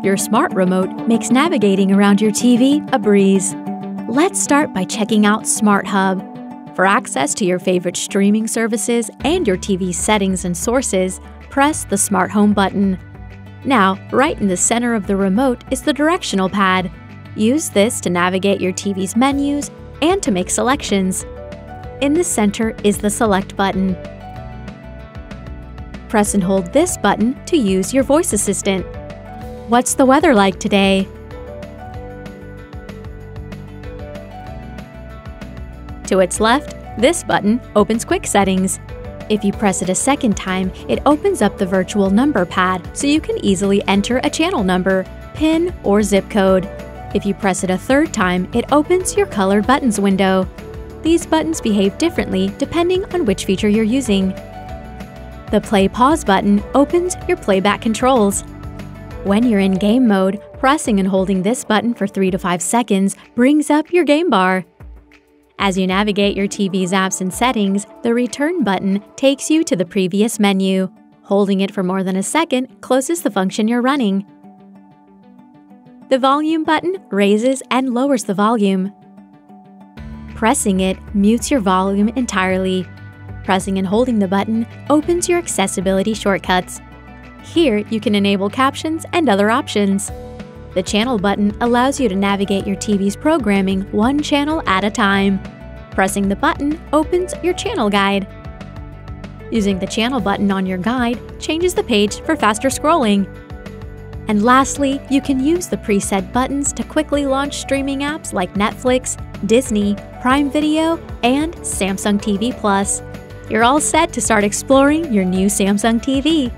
Your smart remote makes navigating around your TV a breeze. Let's start by checking out Smart Hub. For access to your favorite streaming services and your TV's settings and sources, press the Smart Home button. Now, right in the center of the remote is the directional pad. Use this to navigate your TV's menus and to make selections. In the center is the Select button. Press and hold this button to use your voice assistant. What's the weather like today? To its left, this button opens Quick Settings. If you press it a second time, it opens up the virtual number pad so you can easily enter a channel number, PIN, or zip code. If you press it a third time, it opens your colored buttons window. These buttons behave differently depending on which feature you're using. The Play/Pause button opens your playback controls. When you're in game mode, pressing and holding this button for 3 to 5 seconds brings up your game bar. As you navigate your TV's apps and settings, the Return button takes you to the previous menu. Holding it for more than a second closes the function you're running. The Volume button raises and lowers the volume. Pressing it mutes your volume entirely. Pressing and holding the button opens your accessibility shortcuts. Here, you can enable captions and other options. The Channel button allows you to navigate your TV's programming one channel at a time. Pressing the button opens your channel guide. Using the Channel button on your guide changes the page for faster scrolling. And lastly, you can use the preset buttons to quickly launch streaming apps like Netflix, Disney, Prime Video, and Samsung TV Plus. You're all set to start exploring your new Samsung TV.